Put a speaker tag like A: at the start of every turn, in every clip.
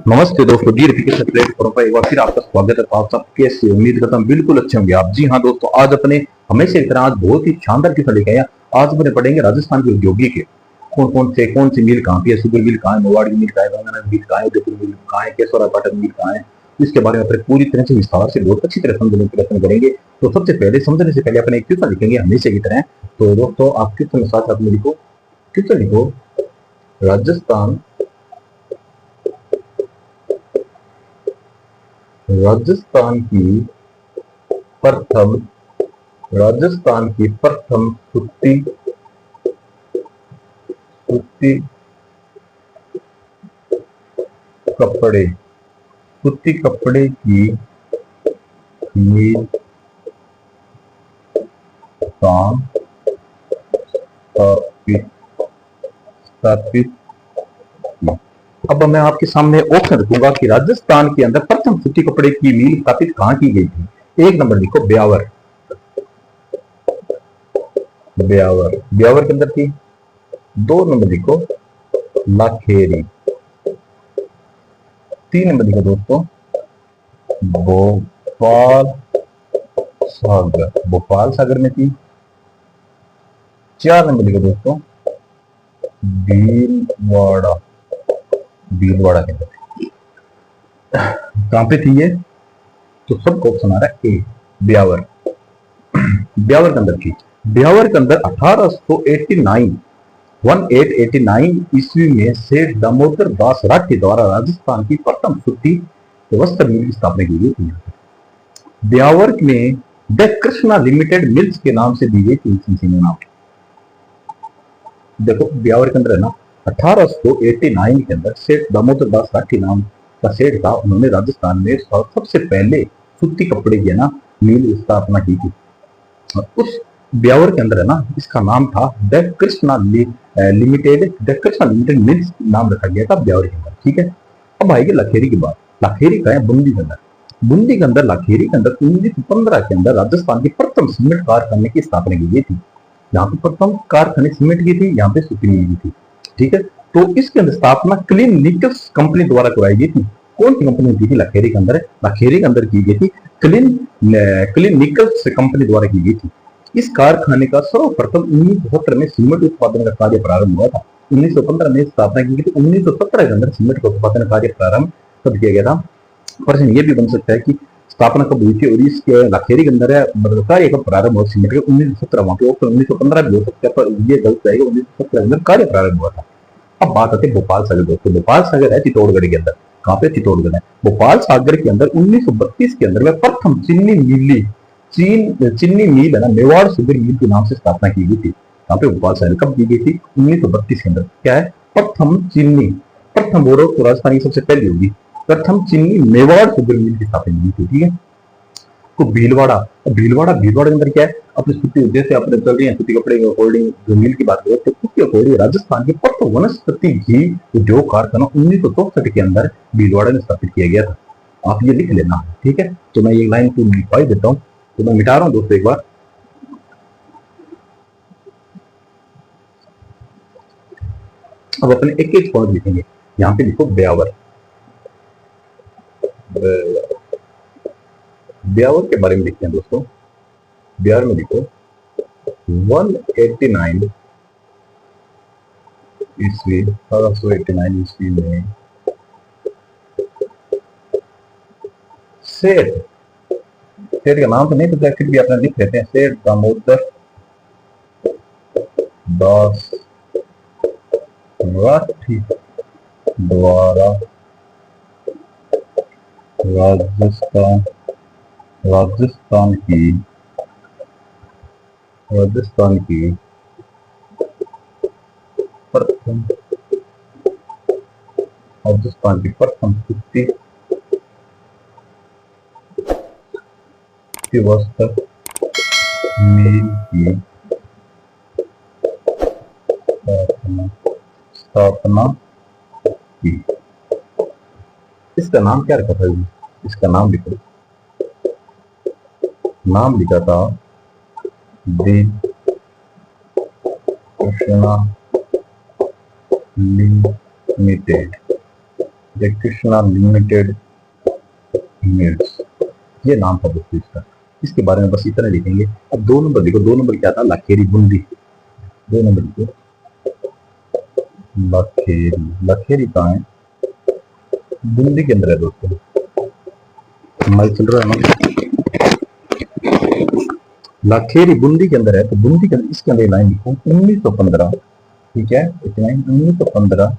A: नमस्ते दोस्तों, D education platform पर एक बार फिर आपका स्वागत है। तो आप सब कैसे हो? उम्मीद करता हूं बिल्कुल अच्छे होंगे आप। जी हाँ दोस्तों, आज अपने हमेशा की तरह आज बहुत ही शानदार किस्सा लेके आए। आज अपने पढ़ेंगे राजस्थान के औद्योगिक के कौन सी मिल कहाँ पे है, सुगर मिल कहाँ है, मेवाड़ की मिल कहाँ है, गंगानगर मिल कहाँ है, उदयपुर मिल कहाँ है, केसौरा पाटन मिल कहाँ है। इसके बारे में अपने पूरी तरह से विस्तार से बहुत अच्छी तरह समझने का प्रयत्न करेंगे। तो सबसे पहले समझने से पहले अपने एक किस्सा लिखेंगे हमेशा की तरह। तो दोस्तों आप किस्से में साथ साथ में लिखो, किस्सा लिखो। राजस्थान राजस्थान की प्रथम राजस्थान की प्रथम सूती सूती कपड़े सूती कपड़े की मिल काम स्थापित स्थापित की। अब मैं आपके सामने ऑप्शन रखूंगा कि राजस्थान के अंदर प्रथम सूती कपड़े की मिल स्थापित कहाँ की गई थी। एक नंबर लिखो ब्यावर, ब्यावर ब्यावर के अंदर थी। दो नंबर लिखो लाखेरी। तीन नंबर लिखो दोस्तों भोपाल सागर, भोपाल सागर में थी। चार नंबर लिखो दोस्तों भीलवाड़ा, भीलवाड़ा के अंदर कहां पे थी ये? तो सबको ऑप्शन आ रहा है ए, ब्यावर। ब्यावर के अंदर थी। ब्यावर के अंदर 1889 ईस्वी में सेठ दामोदर दास राठी द्वारा राजस्थान की प्रथम सूती वस्त्र मिल की स्थापना की गई थी। ब्यावर में द कृष्णा लिमिटेड मिल्स के नाम से दी गई थी नाम। देखो ब्यावर के अंदर है ना 1889 के अंदर सेठ दामोदर दास राठी नाम का सेठ था। उन्होंने राजस्थान में सबसे पहले सूती कपड़े की है ना मिल स्थापना की थी। उस ब्यावर के अंदर है ना इसका नाम था द कृष्णा लिमिटेड मिल्स नाम रखा गया था ब्यावर के अंदर। ठीक है, अब आएगी लखेरी की बात। लखेरी का है बूंदी के अंदर। बूंदी के अंदर लखेरी के अंदर 1915 के अंदर राजस्थान की प्रथम सीमेंट कारखाने की स्थापना की गई थी। यहाँ पे प्रथम कारखाने सीमेंट की थी, यहाँ पे सूती मिल की थी। ठीक है, तो इसके अंदर स्थापना क्लीन निकल्स कंपनी द्वारा करवाई गई थी। कौन सी कंपनी की थी? लखेरी के अंदर, लखेरी के अंदर की गई थी क्लीन निकल्स कंपनी द्वारा की गई थी। इस कारखाने का सर्वप्रथम 1917 में सीमेंट उत्पादन का कार्य प्रारंभ हुआ था। 1915 में स्थापना की गई थी। 1917 के अंदर सीमेंट का उत्पादन कार्य प्रारंभ कब किया गया था? प्रश्न ये भी बन सकता है कि स्थापना कब हुई थी और इसके लखेरी के अंदर है मतलब कार्य कब प्रारंभ हुआ सीमेंट का? 1917। वहां पे 1915 भी हो सकता है पर ये गलत रहेगा। 1917 के अंदर कार्य प्रारंभ हुआ था। अब बात आती है भोपाल सागर दोस्तों। भोपाल सागर है चित्तौड़गढ़ के अंदर। कहाँ पे? चित्तौड़गढ़ है। भोपाल सागर के अंदर 1932 के अंदर में प्रथम चीनी मिल है ना मेवाड़ शुगर मिल के नाम से स्थापना की गई थी। यहाँ पे भोपाल सागर कब की गई थी? 1932 के अंदर। क्या है? प्रथम बोलो तो राजस्थान की सबसे पहली होगी। प्रथम चीनी मेवाड़ शुगर मिल की स्थापना की थी। ठीक है, तो भीलवाड़ा भीलवाड़ा के अंदर क्या है? अपने सूती जैसे अपने चल रही है सूती कपड़े की अकॉर्डिंग जो मिल की बात करें तो उसके अकॉर्डिंग राजस्थान के प्रथम वनस्पति घी उद्योग कारखाना 1964 के अंदर भीलवाड़ा में स्थापित किया गया था। आप ये लिख लेना। ठीक है, तो मैं ये लाइन को लिखवा देता हूँ। तो मैं मिटा रहा हूँ दोस्तों एक बार। अब अपने एक एक पॉइंट लिखेंगे। यहाँ पे लिखो ब्यावर। ब्यावर के बारे में लिखते हैं दोस्तों। ब्यावर में लिखो 189 ईस्वी 1889 ईस्वी में सेठ का नाम तो नहीं पता फिर भी अपना लिख लेते हैं। सेठ दामोदर दास राठी द्वारा राजस्थान की प्रथम सूती वस्त्र मिल की स्थापना की। इसका नाम क्या रखा था? इसका नाम लिखो। नाम लिखा था दी कृष्णा लिमिटेड। जय कृष्णा लिमिटेड मिल्स, ये नाम था दोस्तों इसका। इसके बारे में बस इतना लिखेंगे। अब 2 नंबर देखो, 2 नंबर क्या था, लखेरी बूंदी। 2 नंबर लिखो लखेरी। लखेरी कहाँ है? बूंदी के अंदर है दोस्तों, माइक चल रहा है ना। लखेरी बूंदी के अंदर है, तो बूंदी के अंदर इसके अंदर लाइन लिखो 1915। ठीक है, इतना 1915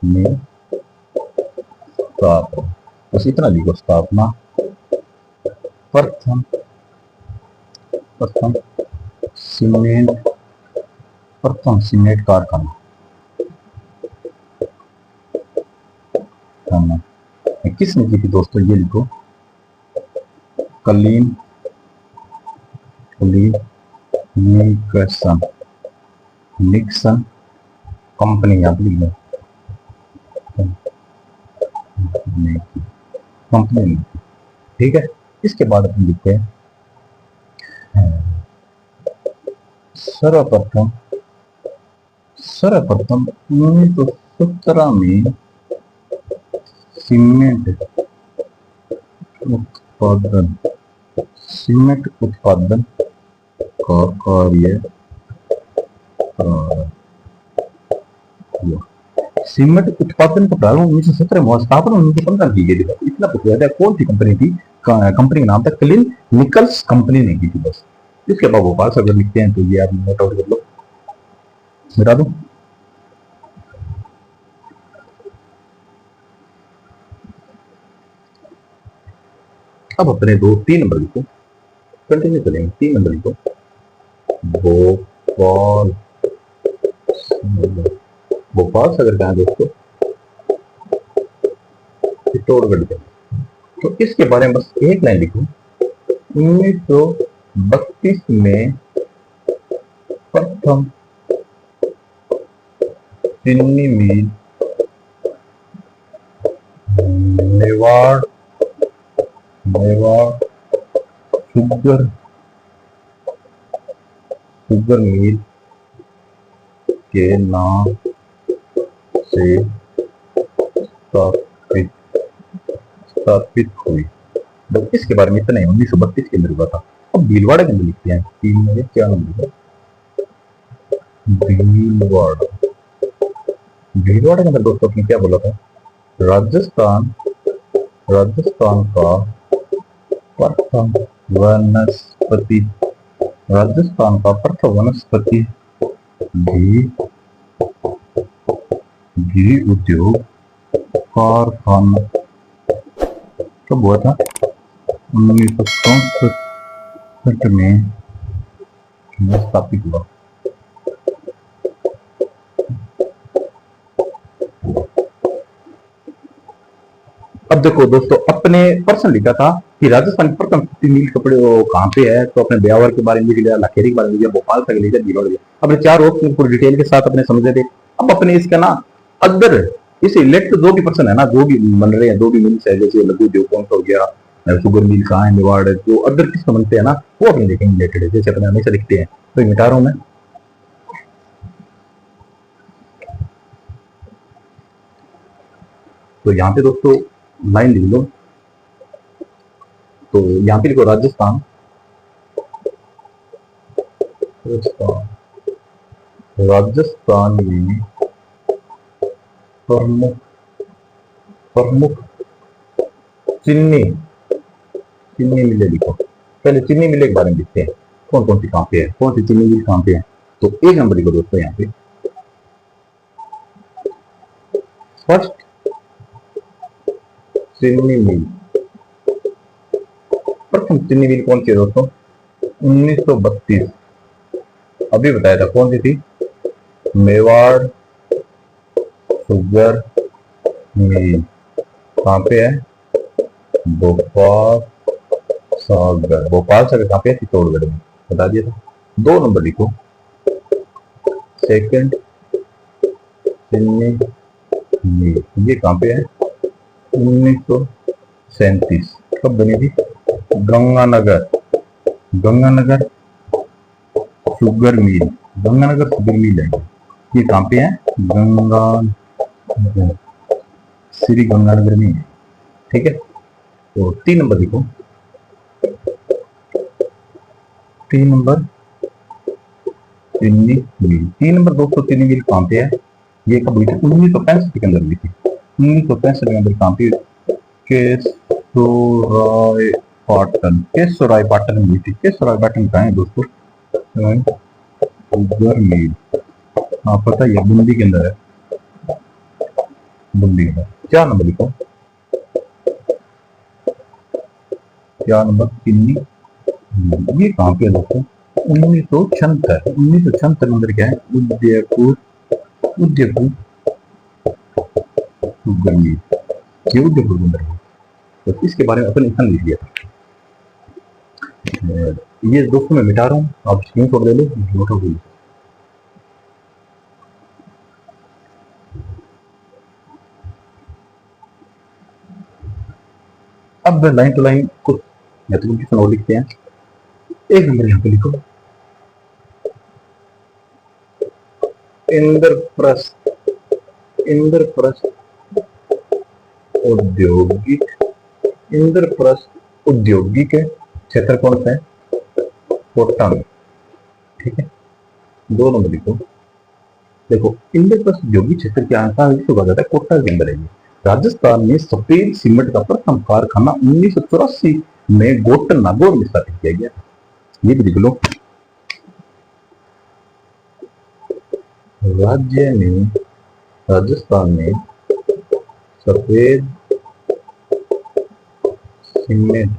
A: में स्थापना, बस इतना लिखो, स्थापना प्रथम प्रथम सीमेंट प्रथम सीमेंट कारखाना किसने की थी दोस्तों, ये लिखो कलीन कलीन निक्सन निक्सन कंपनी, यहाँ पे लिखो कंपनी। ठीक है, इसके बाद अपन लिखते हैं सर्वप्रथम सर्वप्रथम 1917 में सीमेंट उत्पादन सीमेंट उत्पादन का कार्य सीमेंट उत्पादन का प्रारंभ 1917 में, स्थापना 1915 की गई थी। इतना पूछ रहा था कौन सी कंपनी थी, कंपनी का नाम था क्लिन निकल्स कंपनी ने की थी बस। इसके बाद भोपाल से अगर लिखते हैं तो ये आप नोट आउट कर लो, बता दो। अब अपने 3 नंबर लिखो, कंटिन्यू करेंगे। 3 नंबर लिखो भोपाल। भोपाल सागर कहाँ है दोस्तों, चित्तौड़गढ़ के। तो इसके बारे में बस एक लाइन लिखो, 1932 में प्रथम चीनी मिल मेवाड़ शुगर मिल के नाम से स्थापित हुई। तो इसके बारे में इतना ही 1932 के अंदर हुआ था। अब भीलवाड़ा के अंदर लिखते हैं 3 में क्या नंबर, भीलवाड़ा के अंदर दोस्तों आपने क्या बोला था, राजस्थान का प्रथम वनस्पति घी उद्योग कारखाना कब हुआ था, 1964 में स्थापित हुआ। अब देखो दोस्तों, अपने पर्सन लिखा था कि राजस्थान की प्रथम मिल कपड़े वो कहाँ पे है, तो अपने ब्यावर के बारे में लिख लिया, लखेरी के बारे में लिख लिया, भोपाल तक लिख लिया, भीलवाड़ा लिखा। अपने 4 ऑप्शन पूरी डिटेल के साथ अपने समझ रहे थे। अब अपने इसका ना अदर इसे रिलेटेड जो भी पर्सन है ना, जो भी बन रहे हैं, जो भी मिल्स है, जैसे लघु उद्योग कौन सा हो गया, शुगर मिल कहाँ है, मेवाड़, जो अदर किस बनते हैं ना, वो अपने देखेंगे रिलेटेड है, जैसे अपने हमेशा लिखते हैं। तो मिटा रहा हूं मैं। तो यहाँ पे दोस्तों लाइन लिख लो, तो यहाँ पे लिखो राजस्थान में प्रमुख चीनी मिलें लिखो। पहले चीनी मिलें के बारे में लिखते हैं, कौन कौन सी कहाँ पे है, कौन सी चीनी मिल कहाँ पे है। तो 1 नंबर लिखो दोस्तों, यहाँ पे फर्स्ट चीनी मिल, प्रथम चीनी मिल कौन सी है दोस्तों, 1932 अभी बताया था, कौन सी थी, मेवाड़ शुगर मिल। कहाँ पे है, भोपाल सागर कहाँ पे है, चित्तौड़गढ़ में, बता दिया था। 2 नंबर लिखो, सेकंड चीनी मिल, ये कहाँ पे है, 1937 कब बनी थी, गंगानगर शुगर मिल है, ये कहाँ पे है, गंगानगर श्री गंगानगर में है। ठीक है, तो 3 नंबर देखो, 3 नंबर तिन्नी मिल। 3 नंबर दोस्तों तिन्नी मिल कहाँ पे है? ये कब हुई थी? 1965 के अंदर हुई थी। 1965 के अंदर कहाँ पे? केशोराय पाटन में हुई थी। केशोराय पाटन कहाँ है दोस्तों? मिल, हाँ पता है, बूंदी के अंदर है, बूंदी के अंदर। 4 नंबर लिखो, 4 नंबर तिन्नी। ये कहाँ पे है दोस्तों? 1976। 1976 नंबर क्या है? उदयपुर, उदयपुर गर्मी, ये उदयपुर नंबर है। तो इसके बारे में अपन इतना लिख लिया था। ये दोस्तों मैं मिटा रहा हूँ, आप स्क्रीन शॉट ले लो, नोट हो। अब लाइन टू लाइन कुछ मैथमेटिक्स और लिखते हैं। 1 नंबर यहाँ पे लिखो, इंद्रप्रस्थ, इंद्रप्रस्थ औद्योगिक, इंद्रप्रस्थ औद्योगिक है, क्षेत्र कौन सा है? कोटा में। ठीक है, 2 नंबर लिखो, देखो इंद्रप्रस्थ औद्योगिक क्षेत्र क्या था? इसको कहा जाता है कोटा के अंदर है। राजस्थान में सफेद सीमेंट का प्रथम कारखाना 1984 में गोटन नागौर में स्थापित किया गया। ये भी लिख लो, राज्य में, राजस्थान में सफेद सीमेंट,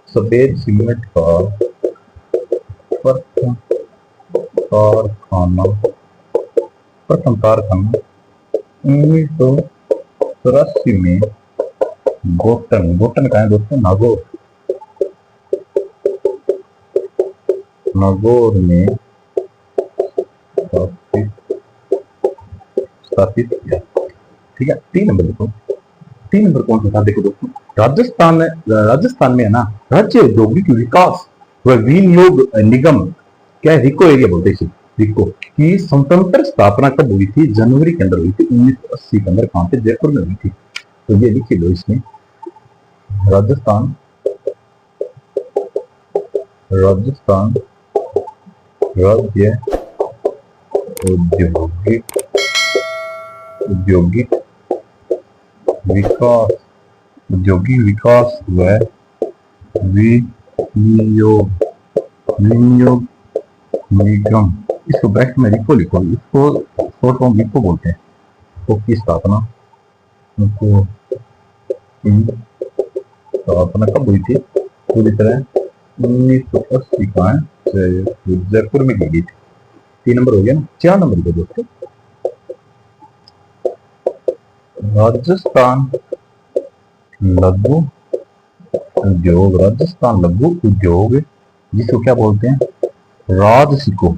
A: सफेद सीमेंट का प्रथम कारखाना, प्रथम कारखाना 1984 में गोटन, गोटन कहाँ है दोस्तों? नागौर, नागौर में स्थापित किया। ठीक है, 3 नंबर देखो, 3 नंबर कौन सा था? देखो दोस्तों, राजस्थान, राजस्थान में है ना, राज्य औद्योगिक विकास व विनियोग निगम, क्या है? रिको एरिया बोलते हैं, रिको की स्वतंत्र स्थापना कब हुई थी? जनवरी के अंदर हुई थी 1980 के अंदर। कहां पे? जयपुर में हुई थी। तो ये लिखी लो इसमें, राजस्थान, राजस्थान राज्य औद्योगिक, औद्योगिक विकास, औद्योगिक विकास व विनियोग, विनियोग निगम। इसको ब्रैकेट में रिको लिखो, इसको शॉर्ट फॉर्म रिको बोलते हैं। तो की स्थापना, उनको स्थापना कब हुई थी? पूरी तरह 1980 का है, जयपुर में की गई थी। 3 नंबर हो गया ना। 4 नंबर को दोस्तों, राजस्थान लघु उद्योग, राजस्थान लघु उद्योग जिसको क्या बोलते हैं? राजसिको,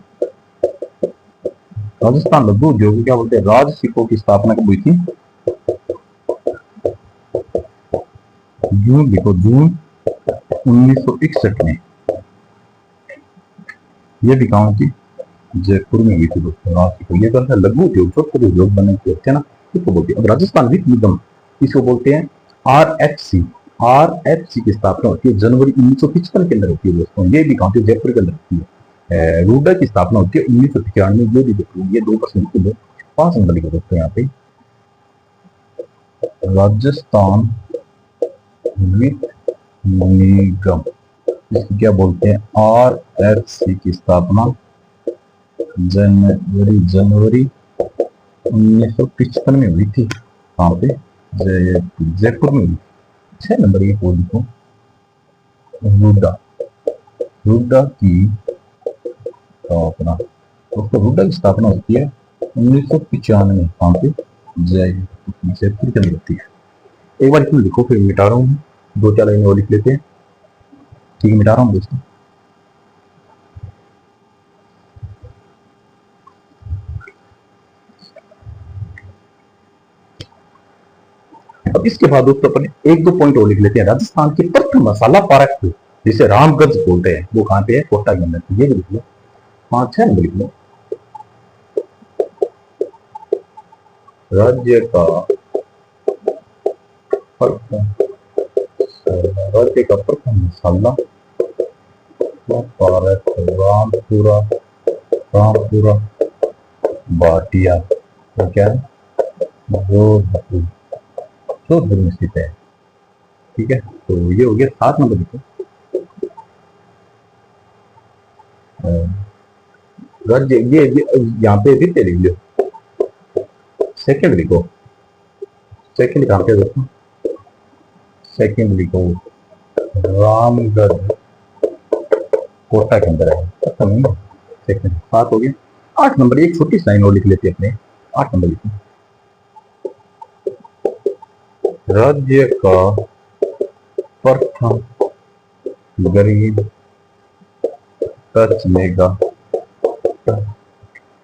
A: राजस्थान लघु उद्योग क्या बोलते हैं? राजसिको की स्थापना कब हुई थी? जून लिखो, जून 1961 में। ये भी कहाँ थी? जयपुर में हुई थी दोस्तों, राजसिको। ये कौन सा? लघु उद्योग, छोटे उद्योग बनने के होते हैं ना, इसको बोलते हैं। अब राजस्थान वित्त निगम, इसको बोलते हैं RFC। RFC की स्थापना होती है जनवरी 1955 के अंदर होती है दोस्तों। ये भी कहाँ पे? जयपुर के अंदर होती है। रूडा की स्थापना होती है 1995 में। ये भी देखो, ये 2% के लिए 5 नंबर लिखो दोस्तों यहाँ पे। राजस्थान वित्त निगम, इसकी क्या बोलते हैं? RFC की स्थापना जनवरी 1955 में हुई थी। कहाँ पे? जयपुर में हुई। 6 नंबर ये बोल लिखो, रूडा, रूडा की स्थापना, उसको रूडा की स्थापना होती है 1995 में। कहाँ पे? जयपुर के अंदर होती है। एक बार इसमें लिखो, फिर मिटा रहा हूँ, 2-4 लाइन और लिख लेते हैं। ठीक है, मिटा रहा हूँ दोस्तों। अब इसके बाद दोस्तों अपन 1-2 पॉइंट और लिख लेते हैं। राजस्थान के प्रथम मसाला पार्क जिसे रामगंज बोलते हैं, वो कहाँ पे है? कोटा के अंदर। ये भी लिख लो, 5-6 नंबर लिख लो। राज्य का प्रथम राज्य का प्रथम मसाला भारत रामपुरा रामपुरा भाटिया तो क्या है जोधपुर जोधपुर में स्थित है। ठीक है, तो ये हो गया 7 नंबर लिखो। राज्य ये यहाँ पे फिर लिख लो। सेकंड लिखो, सेकंड कहाँ पे देखो, सेकंड लिखो रामगढ़ कोटा के अंदर है। पता नहीं सेकंड 7 हो गया। 8 नंबर एक छोटी सी लाइन और लिख लेते अपने। 8 नंबर लिखो राज्य का प्रथम गरीब टच mega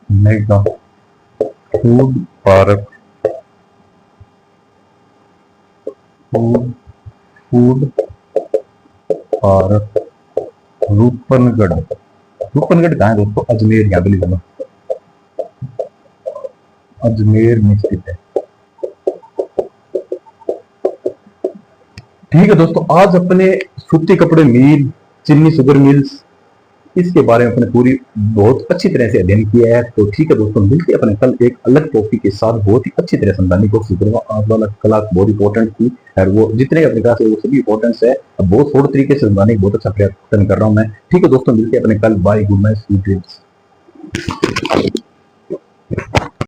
A: mega food park food park Rupangarh. Rupangarh कहाँ है दोस्तों? अजमेर, याद लीजिएगा अजमेर में स्थित है। ठीक है दोस्तों, आज अपने सूती कपड़े मिल, चिन्नी शुगर मिल्स, इसके बारे में अपने पूरी बहुत अच्छी तरह से अध्ययन किया है। तो ठीक है दोस्तों, मिलते हैं अपने कल एक अलग टॉपिक के साथ, बहुत ही अच्छी तरह समझाने की कोशिश करूंगा। आज वाला क्लास बहुत इंपॉर्टेंट थी और वो जितने अपने क्लास है वो सभी इंपॉर्टेंस है। बहुत थोड़े तरीके से समझाने की बहुत अच्छा प्रयत्न कर रहा हूँ मैं। ठीक है दोस्तों, मिलते हैं अपने कल। Bye, good night, sweet dreams.